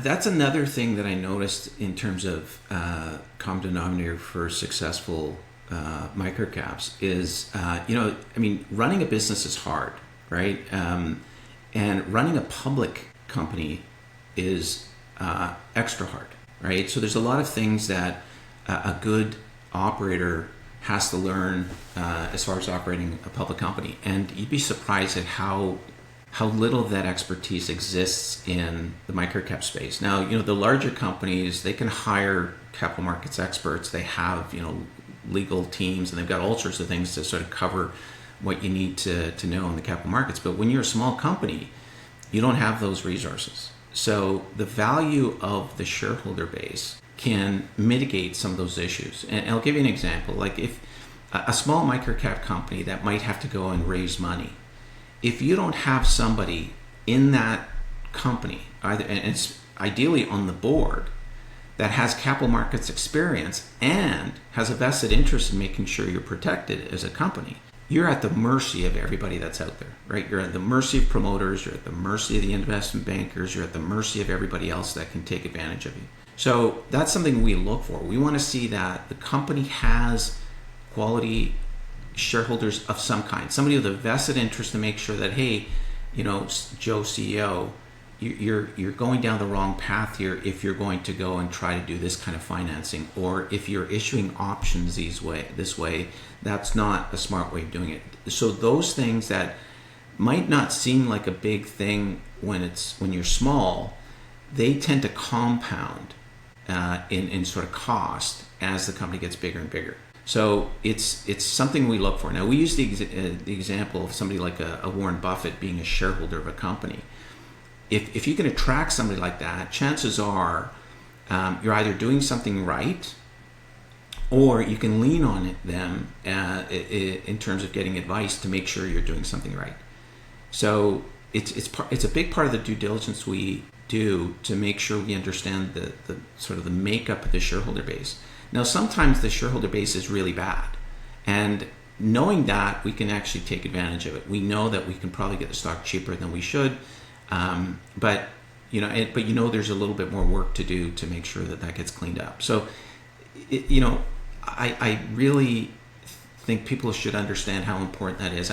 that's another thing that I noticed in terms of common denominator for successful microcaps is, running a business is hard, right? And running a public company is extra hard, right? So there's a lot of things that a good operator has to learn as far as operating a public company. And you'd be surprised at how little of that expertise exists in the microcap space. Now, the larger companies, they can hire capital markets experts. They have, legal teams, and they've got all sorts of things to sort of cover what you need to know in the capital markets. But when you're a small company, you don't have those resources. So the value of the shareholder base can mitigate some of those issues. And I'll give you an example. Like if a small microcap company that might have to go and raise money, if you don't have somebody in that company, and it's ideally on the board, that has capital markets experience and has a vested interest in making sure you're protected as a company, you're at the mercy of everybody that's out there, right? You're at the mercy of promoters, you're at the mercy of the investment bankers, you're at the mercy of everybody else that can take advantage of you. So that's something we look for. We want to see that the company has quality shareholders of some kind, somebody with a vested interest to make sure that, hey, Joe CEO, you're going down the wrong path here if you're going to go and try to do this kind of financing, or if you're issuing options this way, that's not a smart way of doing it. So those things that might not seem like a big thing when you're small, they tend to compound in sort of cost as the company gets bigger and bigger. So it's something we look for. Now, we use the example of somebody like a Warren Buffett being a shareholder of a company. If you can attract somebody like that, chances are you're either doing something right, or you can lean on them in terms of getting advice to make sure you're doing something right. So it's a big part of the due diligence we do to make sure we understand the sort of the makeup of the shareholder base. Now, sometimes the shareholder base is really bad, and knowing that, we can actually take advantage of it. We know that we can probably get the stock cheaper than we should, but there's a little bit more work to do to make sure that gets cleaned up. So, I really think people should understand how important that is.